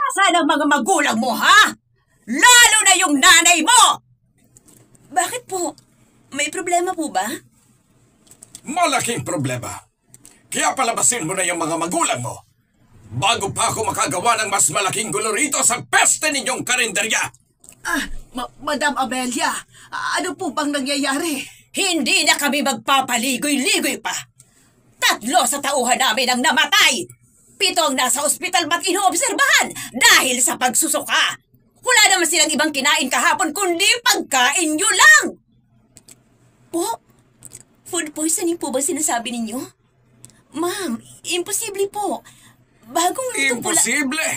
Nasaan ang mga magulang mo, ha? Lalo na yung nanay mo! Bakit po? May problema po ba? Malaking problema. Kaya palabasin mo na yung mga magulang mo bago pa ako makagawa ng mas malaking gulo rito sa peste ninyong karinderya. Madam Amelia, ano po bang nangyayari? Hindi na kami magpapaligoy-ligoy pa. 3 sa tauhan namin ang namatay. 7 ang nasa ospital ba't inoobserbahan dahil sa pagsusuka. Wala naman silang ibang kinain kahapon kundi pagkain nyo lang. Po? Food poisoning po ba sinasabi ninyo? Ma'am, imposible po. Bagong luto po lang. Imposible!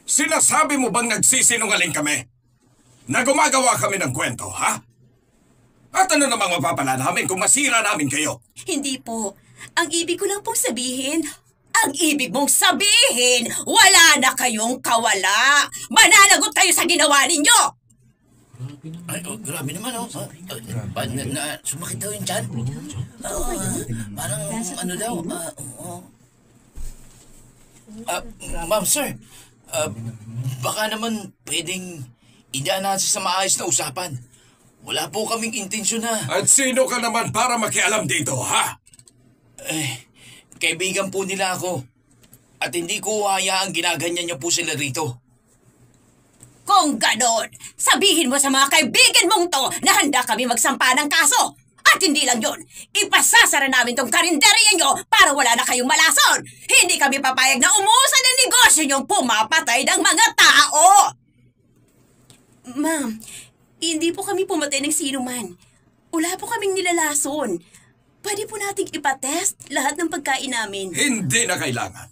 Sinasabi mo bang nagsisinungaling kami? Na gumagawa kami ng kwento, ha? At ano namang mapapala namin kung masira namin kayo? Hindi po. Ang ibig ko lang pong sabihin, Ang ibig mong sabihin, wala na kayong kawala. Mananagot kayo sa ginawa ninyo. Ay, grabe naman, oh. Sumakit daw yung tiyan. Parang, ano daw, ma'am, sir. Baka naman pwedeng idaan natin sa maayos na usapan. Wala po kaming intensyon na... At sino ka naman para makialam dito, ha? Kaibigan po nila ako. At hindi ko hayaang ginaganyan niya po sila rito. Kung ganon, sabihin mo sa mga kaibigan mong to na handa kami magsampa ng kaso. At hindi lang yun, ipasasara namin tong karinderya nyo para wala na kayong malason. Hindi kami papayag na umuusad ang negosyo nyong pumapatay ng mga tao. ma'am, hindi po kami pumatay ng sino man. Wala po kaming nilalason. Pwede po nating ipatest lahat ng pagkain namin. Hindi na kailangan.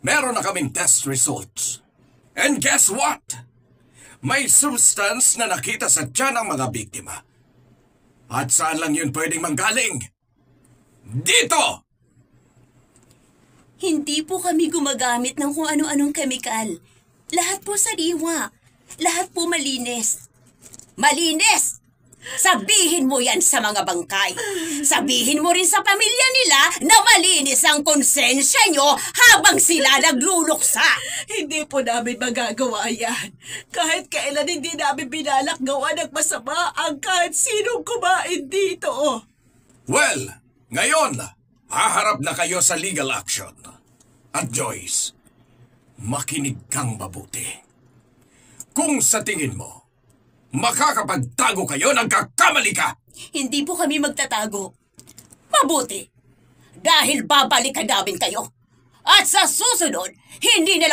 Meron na kaming test results. And guess what? May substance na nakita sa tiyan ng mga biktima. At saan lang yun pwedeng manggaling? Dito! Hindi po kami gumagamit ng kung ano-anong kemikal. Lahat po sariwa. Lahat po malinis. Malinis! Sabihin mo yan sa mga bangkay. Sabihin mo rin sa pamilya nila na malinis ang konsensya nyo habang sila nagluluksa. Hindi po namin magagawa yan. Kahit kailan hindi namin binalak gawa ng masama ang kahit sinong kumain dito. Well, ngayon, haharap na kayo sa legal action. At Joyce, makinig kang mabuti. Kung sa tingin mo, makakapagtago kayo, nagkakamali ka! Hindi po kami magtatago. Mabuti. Dahil babalikan namin kayo. At sa susunod, hindi na lang